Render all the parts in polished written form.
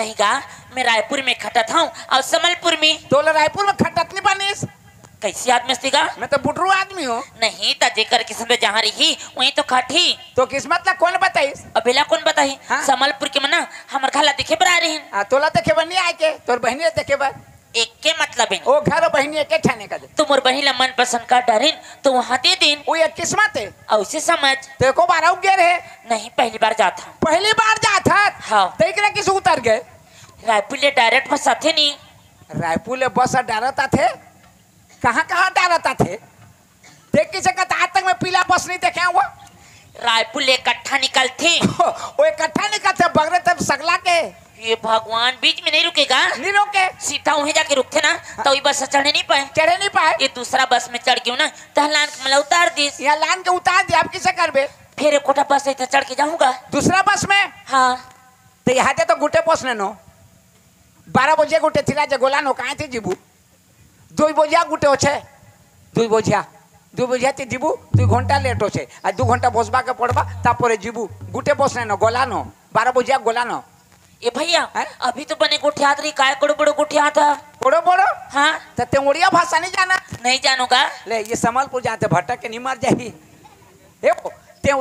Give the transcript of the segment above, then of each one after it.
नहीं गा, मैं रायपुर में खटत हूँ और समलपुर में। तो रायपुर में खटत नहीं बनीस? कैसी आदमी से गा? मैं तो बुटरू आदमी हूँ। नहीं ता जेकर किस्मत जहाँ रही वहीं तो खाटी। तो किस्मत ला कौन बताइस? अबेला कौन बताई? हाँ? समलपुर के मना हमार खाला देखे बर आ रही हैं। तोला देखे बनी आए के तोर बहनी देखे बर एक के मतलब है ओ घर बहनी एक ठाने का दे। तुम और बहिन ला मन पसंद का डरिन तो वहाँ दे दिन। वो एक किस्मत है। और उसे समझ तेरे को बारह गे रहे? नहीं, पहली बार जाता हूँ। पहली बार जाता? हाँ। देख किस उतर गए? रायपुर ले डायरेक्ट बस आते नहीं। रायपुर ले बस डालता थे? कहाँ कहाँ डालता थे? देख किसे कहता आज तक मैं पीला बस नहीं देखे हुआ। रायपुर ले इकट्ठा निकलते। वो इकट्ठा निकलते बगरे तब सगला के। ये भगवान बीच में नहीं रुकेगा? नहीं रोके। सीधा वहीं जाके रुकते ना तो ये बस चढ़ने नहीं पाए। चढ़े नहीं पाए? ये दूसरा बस में चढ़ गई ना तो लान के मला उतार दी। यहाँ लान के उतार दिया, आप किसे करबे? फिर एक कोटा बस ऐसे चढ़ के जाऊंगा दूसरा बस में। हाँ तो यहाँ तो गुटे पोसने नो 12 बजे गुटे थिला जे गोला नो कहाँ थे जीबू 2 बजिया गुटे होछे 2 बजिया ती जीबू 2 घंटा लेट होछे आ 2 घंटा बसबा के पड़बा तापरे जीबू गुटे पोसने नो गोला नो 12 बजिया गोला नो। ये भैया अभी तो बने गोठियात रही काय बड़ो बड़ो गोठिया था। बड़ो बड़ो? हाँ। तो ते उड़िया भाषा नहीं जाना? नहीं जानूंगा। ले ये समलपुर जाते भटक के नहीं मर जाही। ते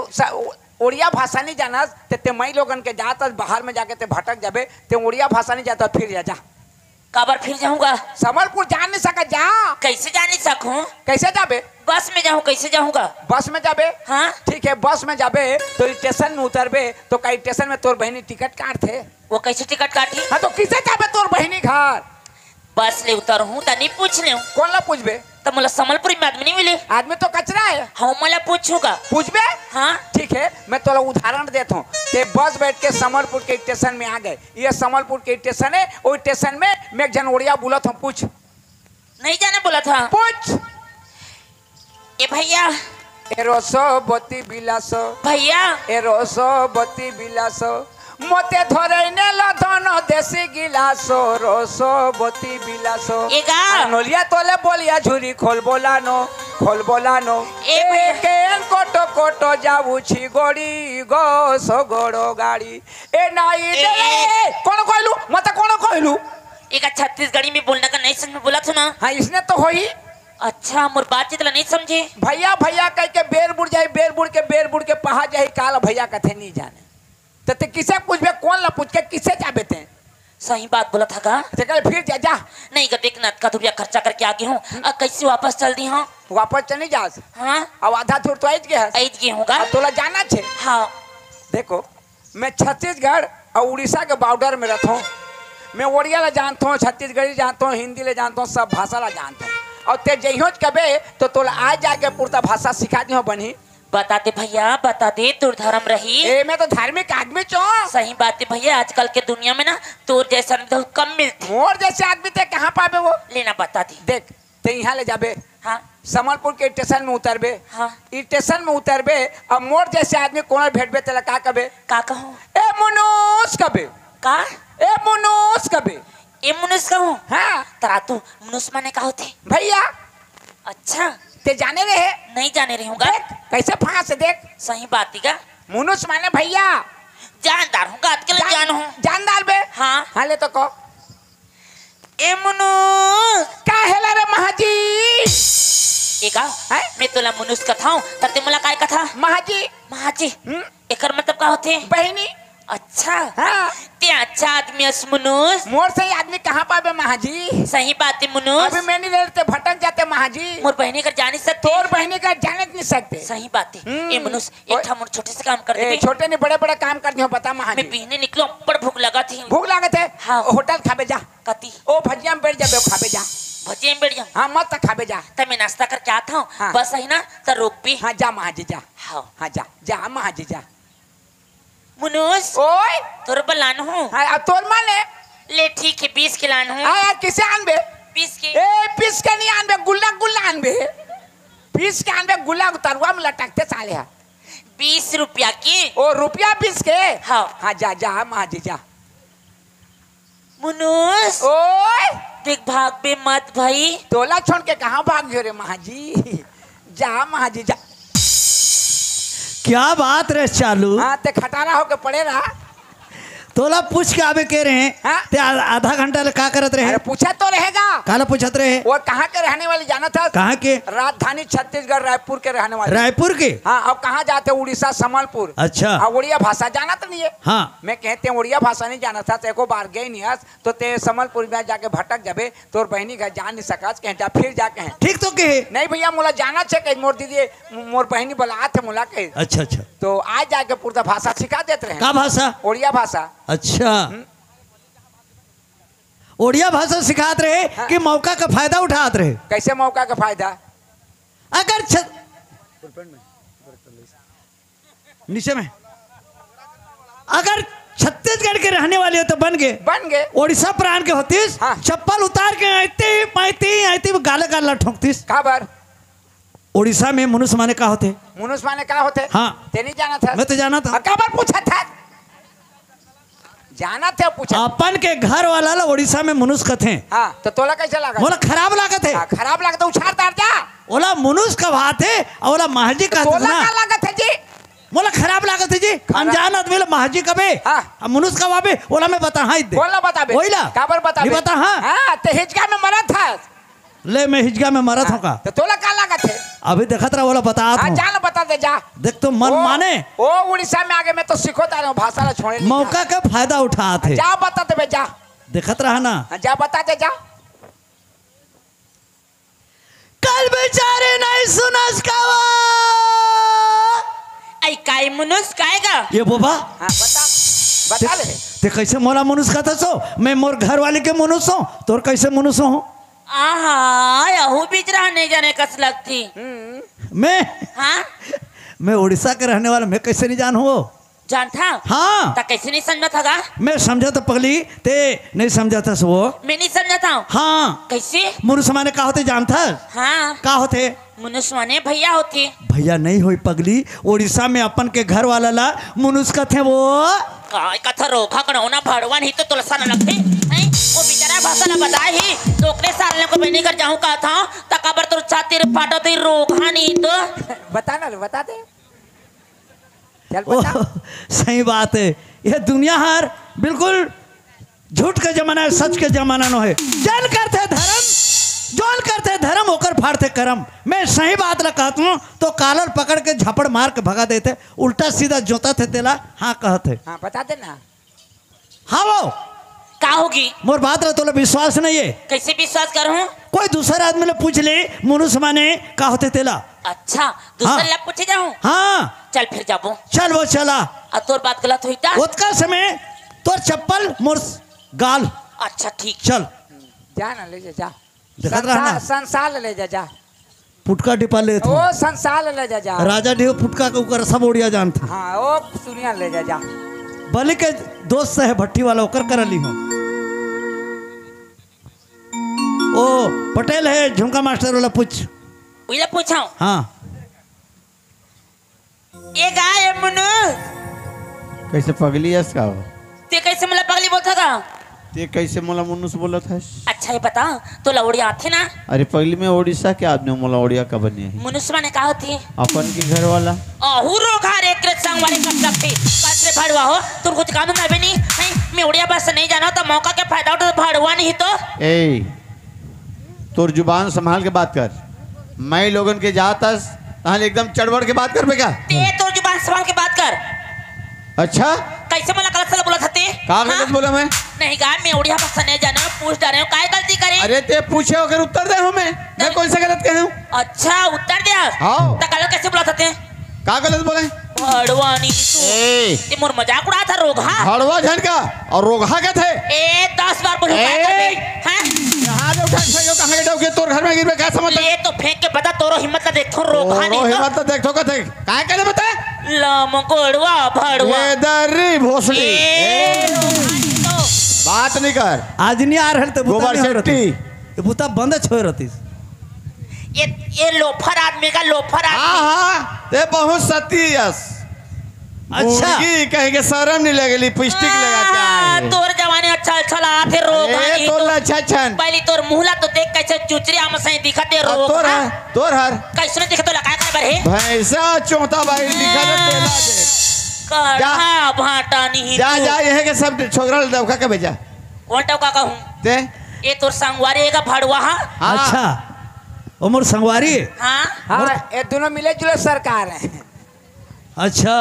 उड़िया भाषा नहीं जाना ते मई लोगन के जाता बाहर में जाके ते भटक जाबे ते उड़िया भाषा नहीं जाता फिर जा काबर फिर जाऊंगा? समलपुर जा नहीं सका जा। कैसे जा नहीं सकूं? कैसे जाबे? बस में जाऊं कैसे जाऊंगा? बस में जाबे? हाँ। ठीक है बस में जाबे तो स्टेशन में उतरबे तो कई स्टेशन में तोर बहनी टिकट काट थे। वो कैसे टिकट काटी? हाँ तो किसे जाबे तोर बहनी घर? बस ले उतर हूँ तो नहीं पूछ ले कौन ला पूछबे? तो मला समलपुरी में आदमी नहीं मिले। आदमी तो कचरा है। हाँ मला पूछूंगा। पूछबे? हाँ ठीक है मैं तोला उदाहरण देता हूँ। ते बस बैठ के समलपुर के स्टेशन में आ गए। ये समलपुर के स्टेशन है। वो स्टेशन में मैं एक जन उड़िया बोलत हूँ। पूछ। नहीं जाने बोला था। पूछ। ए भैया एरोसो बती बिलास भैया एरोसो बती बिलास मते धरैने लधन देसी गिलासो रोसो बती बिलासो एगा नोलिया तोले बोलिया झुरी खोल बोलानो ए भैया केन कोटो कोटो जाऊछी गोड़ी गो सो गोड़ो गाड़ी ए नाई दे कौन कहलू मते कौन कहलू? एगा छत्तीसगढ़ी में बोलने का नहीं समझ में बोला था ना। हाँ इसने तो होई। अच्छा मोर बातचीत ला नहीं समझे। भैया भैया कह के बेर बुड़ के पहा जाही काल भैया कथे नहीं जाने तो ते किसे पूछबे? कौन ला पूछ के किसे जाबे ते? सही बात बोला था का? ते कल फिर जा नहीं का देखना का रुपया खर्चा करके आ गई हूँ अब कैसे वापस चल दी हूँ? वापस चली जा। हाँ अब आधा दूर तो आइज गया है। ऐज गई हूँगा। तोला जाना छे? हाँ देखो मैं छत्तीसगढ़ और उड़ीसा के बॉर्डर में रहता हूँ। मैं उड़िया ला जानता हूँ, छत्तीसगढ़ी जानता हूँ, हिंदी ले जानता हूँ, सब भाषा ला जानता हूँ। और ते जइहो कबे तो तोला आज जाके पूरा भाषा सिखा दी हो बनी। बता दे भैया बता दे तोर धर्म रही। ए मैं तो धार्मिक आदमी चो। सही बात है भैया आजकल के दुनिया में ना तोर जैसा बहुत कम मिलती। मोर जैसे आदमी ते कहाँ पाबे वो? लेना बता दी। देख ते यहाँ ले जाबे। हाँ समलपुर के स्टेशन में उतरबे। हाँ स्टेशन में उतरबे अब मोर जैसे आदमी कौन भेटबे तेला का कबे? का कहूँ? ए मुनुस कबे? का? ए मुनुस कबे? ए मुनुस कहूँ? हाँ तरा तू मुनुस माने का होते? भैया अच्छा ते जाने रहे? नहीं जाने रही हूँगा। देख कैसे फांस देख। सही बात है का? मुनुस माने भैया जानदार हूँ का? जान हूँ। जानदार बे? हाँ हाँ ले तो को ए मुनुस का हेला रे महाजी? एका है? मैं तोला मुनुस कथा हूँ तरते मला काय कथा? महाजी। महाजी एकर मतलब का होते? बहनी। अच्छा हाँ ते अच्छा आदमी है मुनुस। मोर से आदमी कहाँ पाबे महाजी? सही बात है मुनुस। अभी मैं नहीं रहते भटक जाते महाजी। मोर बहनी कर जानी सकते। तोर बहनी का जाने नहीं सकते। सही बात है। ए मुनुस एक था मोर छोटे से काम कर दे। छोटे नहीं बड़े बड़े काम कर दियो बता महाजी। मैं पीने निकलो पर भूख लगा थी। भूख लागत है? हाँ होटल खाबे जा। कती ओ भजिया में बैठ जा खाबे जा। भजिया में बैठ जा। हाँ मत खाबे जा। तब मैं नाश्ता करके आता हूँ। हाँ। बस है ना तो रोक भी। हाँ जा महाजी जा। हाँ हाँ जा महाजी जा। मुनुस ओए तोर बलान हूँ। हाँ अब तोर माने ले ठीक है 20 के लान हूँ। हाँ किसे आनबे? 20 के। ए 20 के नहीं आनबे गुल्ला आनबे। 20 के आनबे गुल्ला तरुआ में लटकते साले है। 20 रुपया की। ओ रुपया 20 के? हाँ हाँ जा महाजी जा। मुनुस ओए देख भाग बे मत भाई। तोला छोड़ के कहाँ भाग गयो रे महाजी? जा महाजी जा। क्या बात रे चालू? हाँ ते खटारा होके पड़े रहा। तोला पूछ के आवे के रहे हाँ? ते आधा घंटा ले का करत रहे अरे पूछा तो रहेगा। काला पूछत रहे वो कहाँ के रहने वाले जाना था? कहाँ के? राजधानी छत्तीसगढ़ रायपुर के रहने वाले। रायपुर के? हाँ, अब कहाँ जाते? उड़ीसा संबलपुर। अच्छा। हाँ, उड़िया भाषा जाना तो नहीं है। हाँ। मैं कहते हैं उड़िया भाषा नहीं जाना था, तेको बार गई नहीं हस, तो ते संबलपुर में जाके भटक जाबे, तोर बहनी घर जा नहीं सकस, कहीं जा फिर जाके हैं। ठीक तो के? नहीं भैया, मोला जाना छे, कहीं मोर दीदी मोर बहनी बुला थे मोला कहीं। अच्छा अच्छा। तो आज जाके पूरा भाषा सिखा देते रहे। का भाषा? उड़िया भाषा। अच्छा, उड़िया भाषा सिखात रहे हाँ। कि मौका का फायदा उठात रहे। कैसे मौका का फायदा? अगर नीचे में अगर छत्तीसगढ़ के रहने वाले हो तो बन गए उड़ीसा प्रांत के होतीस। हाँ। चप्पल उतार के आती गाले गाला ठोकतीस। खबर उड़ीसा में मनुष्य माने का होते? मनुष्य माने का होते? हाँ। ते नहीं जाना था? मैं तो जाना था। खबर पूछा था, जाना था पूछा। अपन के घर वाला ला उड़ीसा में मनुष्य कथे। हाँ, तो तोला कैसे लगा? बोला खराब लागत है। हाँ, खराब लगता उछाड़ तार जा। ओला मनुष्य का बात है और ओला महाजी का तोला का लागत है जी? मोला खराब लागत है जी। अनजान आदमी ला महाजी कबे हाँ। मनुष्य का वाबे ओला मैं बता हाँ दे। बोला बताबे। ओइला खबर बताबे। नहीं बता हाँ। हाँ, ते हिचका में मरा था। ले मैं हिजगा में मरत हूँ का। तो तोला का लागत है? अभी देखत रहा बोला बता हाँ, जा बता दे जा। देख तो मन माने ओ उड़ीसा में आगे मैं तो सिखोता रहा हूँ भाषा ला छोड़े। मौका का फायदा उठात है। जा बता दे जा। देखत रहा ना। हाँ, जा बता दे जा। कल बेचारे नहीं सुनस का आई काय मनुष्य कायगा ये बोबा। हाँ, बता ले। ते कैसे मोला मनुष्य का था सो मैं मोर घर वाले के मनुष्य हूँ तोर कैसे मनुष्य हूँ? आहा यहू बीच रहा नहीं जाने कस लगती। मैं हाँ मैं उड़ीसा के रहने वाला, मैं कैसे नहीं जान हो? जानता? हाँ। ता कैसे नहीं समझा था? मैं समझा तो पगली ते नहीं समझा था सो। मैं नहीं समझा था। हाँ। कैसे? मनुष्य माने का होते जानता? हाँ। का होते? मनुष्य माने भैया होती। भैया नहीं हुई पगली, उड़ीसा में अपन के घर वाला ला मनुष्य का थे वो। काय कथा रोखा कणौना भड़वन ही तो तुलसा न लगती हैं। वो बेचारा भाषा न बता ही दोकरे सालने को मैं नहीं कर जाऊं का था तकाबर तो छाती रे फाटा तो रोखा नहीं तो बता ना, बता दे। चल ओ, बता। सही बात है। यह दुनिया हर बिल्कुल झूठ का जमाना है, सच के जमाना न है। जन करते धर्म, जौन करते धर्म होकर फाड़ते करम। मैं सही बात ला कहता हूँ तो कालर पकड़ के झपड़ मार के भगा देते, उल्टा सीधा जोता थे तेला। हाँ कहते। हाँ, बता दे ना। हाँ वो का होगी? मोर बात ला तोला विश्वास नहीं है? कैसे विश्वास करूं? कोई दूसरा आदमी ले पूछ ले मनुष्य माने का होते तेला। अच्छा दूसरे हाँ। लाभ पूछे जाऊं? हाँ चल फिर जाबो। चल वो चला। अब तोर बात गलत हुई था। उतका समय तोर चप्पल मोर गाल। अच्छा ठीक। चल जा ना, ले जा। देखत रहा ना। संसार ले जा। फुटका डिपा ले ओ संसार ले जा। राजा ढेव फुटका के ऊपर सब उड़िया जानता। हाँ, ओ सुनिया ले जा। बलि के दोस्त है भट्टी वाला ओकर कर ली हो। ओ पटेल है झुमका मास्टर वाला पूछ। उइला पूछाऊं? हाँ। ये गाय मनु कैसे पगली है इसका? ते कैसे मला पगली बोलता का? ते कैसे मोला मनुष्य बोलत है? अच्छा ये बता तो लौड़िया आथे ना? अरे पगली में उड़ीसा के आदमी मोला उड़िया का बनी है मनुष्य माने का होती? अपन के घर वाला। अहू रोखा रे कृत संग वाले कब लगती कासरे भड़वा हो तुम कुछ काम में नहीं मैं उड़िया भाषा नहीं जाना तो मौका के फायदा उठा तो भड़वा नहीं तो। ए तोर जुबान संभाल के बात कर। मैं लोगन के जातस ताल एकदम चढ़बड़ के बात कर पे क्या? ते तो जुबान संभाल के बात कर। अच्छा कैसे मला गलत सला बोला था? का गलत बोला मैं? नहीं गा मैं उड़िया भाषा नहीं जाना पूछ डा रहे हो काय गलती करे? अरे ते पूछे अगर उत्तर दे हूँ मैं कौन सा गलत कह हूँ? अच्छा उत्तर दिया। हाँ। तो गलत कैसे बोला था? का गलत बोले? भड़वानी ए ते मोर मजाक उड़ा था रोगा। हड़वा झनका और रोगा क्या थे? ए 10 बार बोलो काय कर बे? हैं? कहाँ दे उठा के कहाँ के डोके तोर घर में गिर पे क्या समझ? ले तो फेंक के बता तोरो हिम्मत का देखो रोगा नहीं तो। हिम्मत तो देखो का थे काय करे बता? लमकोड़वा भड़वा ये दर्री भोसड़ी ए रोगा नहीं तो। बात नहीं कर। आज नहीं आ रहे तो गोबर शेट्टी। ये बुता बंद छोड़ रहती। ये लोफर आदमी का लोफर हाँ आदमी। हाँ ते बहुत सतीयस। अच्छा कहेंगे शर्म नहीं लगेली लिपस्टिक लगा के आए। तोर जवानी अच्छा अच्छा ला थे रोगा ए नहीं तोर तो। अच्छा छन। पहली तोर मुहला तो देख कैसे चुचरी आम सही दिखते तोर रोगा। हर तोर हर कैसे दिखतो लगा कर बरे? भैंसा चौथा भाई दिखा दे तेला दे। काढ़ा भाटा नहीं जा जा यह के सब छोकरा दवका के भेजा कौन टोका कहूँ ते ये तोर संगवारी का भड़वा हाँ हाँ। अच्छा उमर संगवारी हाँ हाँ ये दोनों मिले जुले सरकार है। अच्छा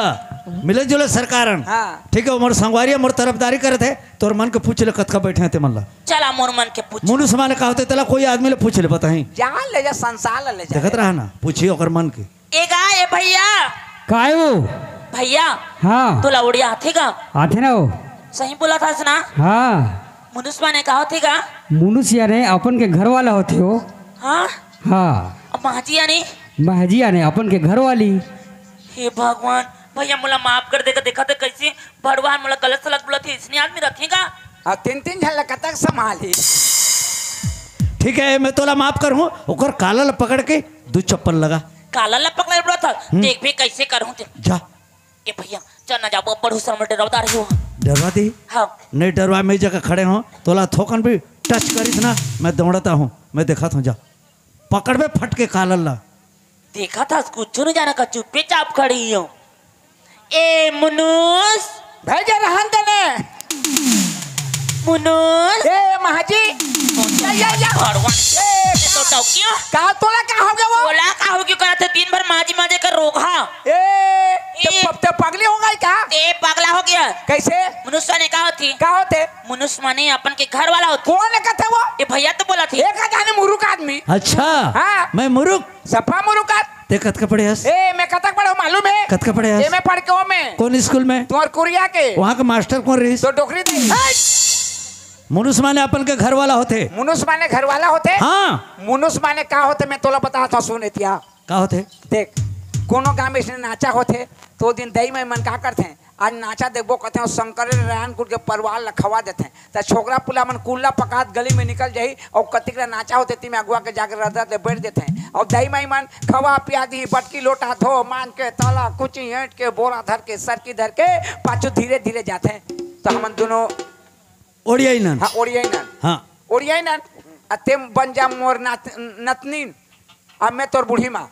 मिले जुले सरकारन हाँ। ठीक है उमर संगवारी मोर तरफदारी करत है तोर मन के पूछ ले कतका बैठे ते मन ला चला मोर मन के पूछ मुनु समाने का होते तला कोई आदमी ले पूछ ले बताही जा ले जा संसार ले जा। देखत रहा ना पूछिए ओकर मन के ए गाय भैया काय वो भैया हाँ तू लौड़िया हाथी का आते ना वो सही बोला था ना हाँ मुनुष्मा ने कहा थी का मुनुष यानी अपन के घर वाला होते हो हाँ हाँ अब महाजी यानी महजी यानी अपन के घर वाली हे भगवान भैया मोला माफ कर देगा देखा तो कैसे भड़वा मोला गलत सलत बोला थी इसने आदमी रखेगा और तीन तीन झल कतक संभाली। ठीक है मैं तोला माफ करूँ ओकर काला ला पकड़ के दू चप्पल लगा काला लपक ले बोला था देख भी कैसे करूँ ते जा ए भैया चल ना जाओ बड़ू सर में डरवदार हो डरवा दी हाँ नहीं डरवा मेरी जगह खड़े हो तोला थोकन भी टच करीस ना मैं दौड़ता हूँ मैं देखा था जा पकड़ में फट के काला ला देखा था कुछ नहीं जाना का चुप्पे चाप खड़ी हो ए मुनुस भेजे रहन देने मुनुस ए महाजी या भगवान ए तो टोकियो का तोला का हो गया वो बोला का हो क्यों करते दिन भर माजी माजे का रोग हाँ ए ए। ते पगली हो गई क्या ते पगला हो गया कैसे मुनुष्मा ने कहा थी का होते मुनुष्मा ने अपन के घर वाला होती कौन कहते वो ये भैया तो बोला थी एक जाने मुरुक आदमी अच्छा हाँ। मैं मुरुक सफा मुरुक ते कत का पढ़े हस ए मैं कतक पढ़ो मालूम है कत का पढ़े ए हस मैं पढ़ के वो में कौन स्कूल में तुम्हार कुरिया के वहाँ का मास्टर कौन रही तो डोकरी थी मुनुष माने अपन के घर वाला होते मुनुष माने घर वाला होते हाँ मुनुष माने का होते मैं तोला बता था सुने थिया का होते देख कोनो गांव में इसने नाचा होते तो दिन दही में मन का करते हैं आज नाचा देखबो कहते हैं शंकर रायन कुट के परवाल लखवा देते हैं तो छोकरा पुला मन कुल्ला पकात गली में निकल जाई और कतिक नाचा होते ती में अगुआ के जाकर रदा ले बैठ देते हैं और दही में मन खवा पिया दी बटकी लोटा धो मान के ताला कुची ऐंठ के बोरा धर के सरकी धर के पाछू धीरे धीरे जाते हैं तो हम दोनों ओडिया नन हाँ ओडियाई नन हाँ ओडियाई नन अतेम बन जा मोर नतनीन अब मैं तोर बूढ़ी माँ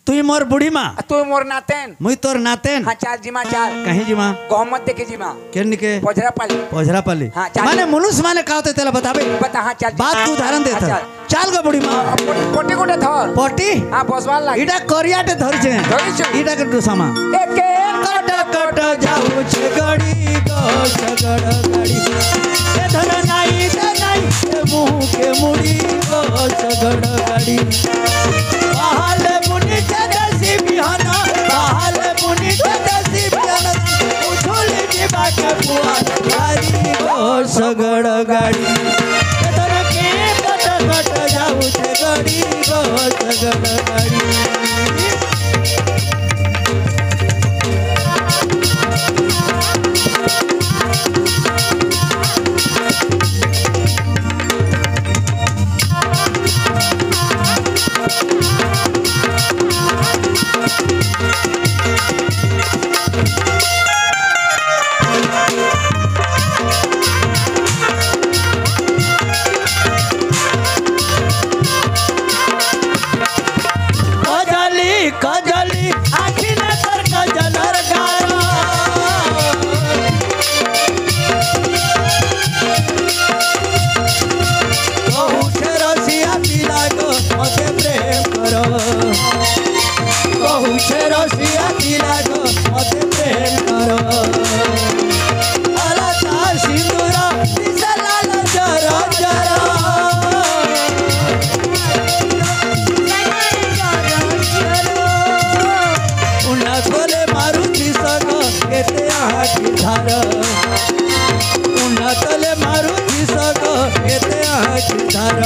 तू मोर बूढ़ी माँ तू मोर नातेन मुई तोर नातेन हाँ चार जिमा चार कहीं जी माँ गहमत देखे जिमा के निके पोजरा पाली पोजरा पाली हाँ, चाल। माने मुनुष माने का होते तेला बताबे बता हाँ चल बात तू उदाहरण देता हाँ, चाल गो बूढ़ी माँ पोटे कोटे धर पोटी हाँ बसवाल लागी इडा कोरियाटे धरछे धरिछु। इडा के डुसामा एके कट कट जाऊ छे गड़ी गो सगड़ गड़ी ए धर नाई दे नाई ए मुंह के मुड़ी गो सगड़ गड़ी बहाल मुनि जदसी बिहाना बहाल मुनि जदसी बिहाना उछोली के बाटे बुआ गाड़ी गो सगड़ गाड़ी ए धर के कट कट जाऊ छे गड़ी गो सगड़ गाड़ी कजली आखी न तर कजलर गारा बहुते रसिया पिला गो मते प्रेम करो बहुते रसिया पिला गो मते प्रेम करो अलता सिंदूरा दिसला जरा जरा उन्नतले मारुति सग केते आखी धार उन्नतले मारुति सग केते आखी धार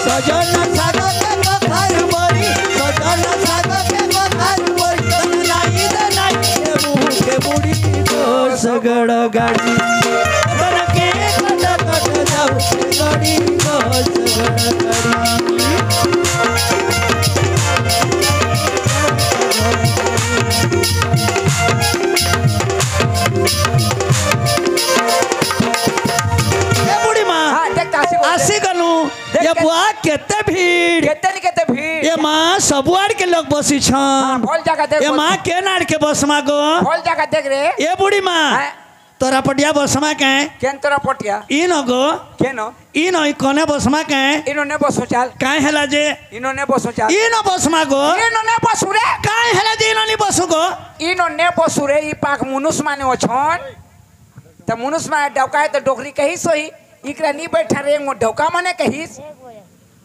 सजन साग के बखार बरी सजन साग के बखार बरी तन नाही दे नाही ए मुंह के बुढ़ी गो सगड़ गाड़ी तन के कट कट जाऊ गाड़ी गो सगड़ गाड़ी हाँ देख तासी को आसी गनु ये बुआ केते भीड़ कहते नहीं कहते भीड़ ये ये माँ सबुआड़ के लोग बसी छन भोल जगह देख ये माँ के नाड़ के बस मा गो भोल जगह देख रे ये बूढ़ी माँ तोरा पटिया बस मा के केन तोरा पटिया इन गो केनो इन कोने बस मा के इन्होंने बसो चाल काहे हला जे इन्होंने बसो चाल इन बस मा गो इन्होंने बसु रे काहे हला जे इननी बसु गो इन्होंने बसु रे ई पाक मुनुस माने ओछन त मुनुस माने डौकाए तो डोकरी कही सोही इकरा नी बैठा रे मो डौका माने कहिस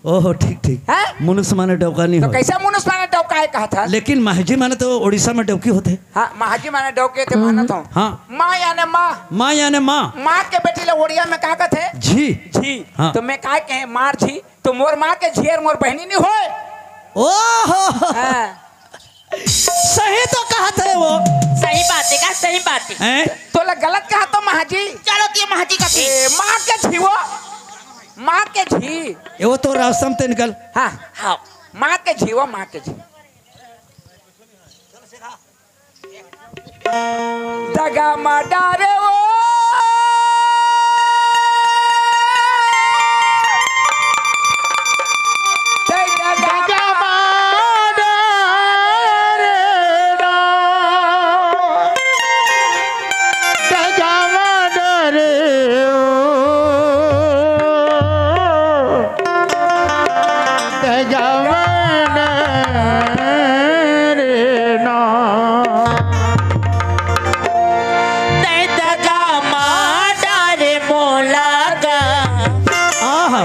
ओहो ठीक ठीक हैं मुनुस माने डौका नहीं तो हो कैसे मुनुस माने डौकाए कहा था लेकिन महाजी माने तो उड़ीसा में डौकी होते हाँ महाजी माने डौके थे मानत हूँ हाँ माँ याने माँ माँ यानी माँ माँ के बेटी ले ओड़िया में का कहते जी झी हाँ। तो मैं का कहे मार झी तो मोर माँ के झियर मोर बहनी नहीं होए ओहो हाँ। सही तो कहा था वो सही बात है का सही बात है हैं तो ला गलत कहा तो महाजी चलो ये महाजी का थी माँ के झी वो माँ के झी ये वो तो रास्ता में निकल हाँ हाँ माँ के झी वो माँ के झी दगा मारे वो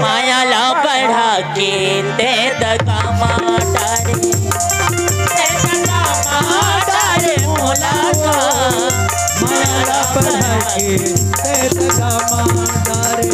माया ला बढ़ा के दे दगा मारे दे दगा मारे मोला का माया ला बढ़ा के दे दगा मारे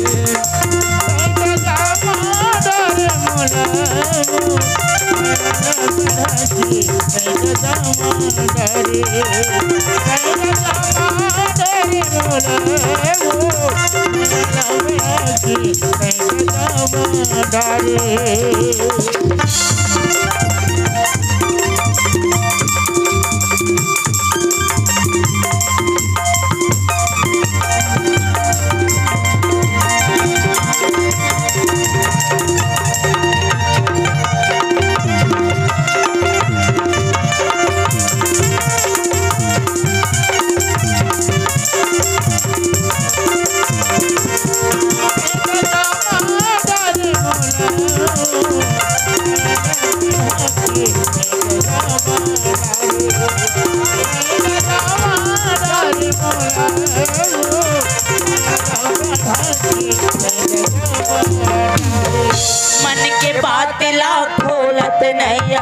मन के बात ला खोलत नहीं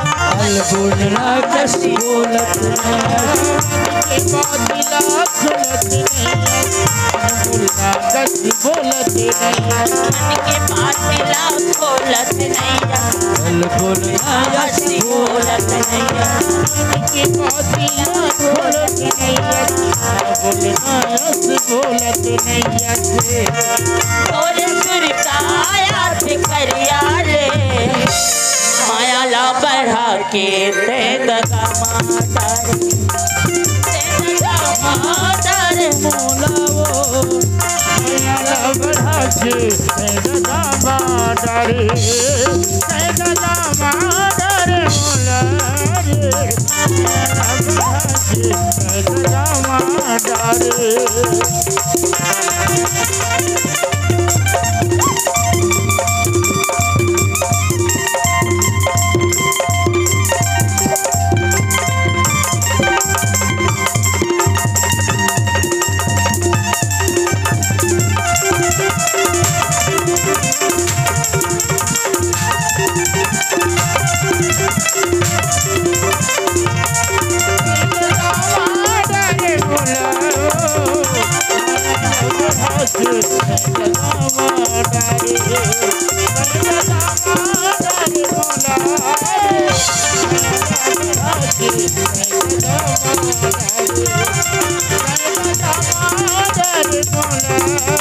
बोलना कसी बोलत मन के बात ला खोलत नहीं बोलना कसी बोलत नहीं तोरे सुरताया थे करिया रे माया ला बढ़ा के दे दगा मारे दे दगा मारे मोला वो Thank you.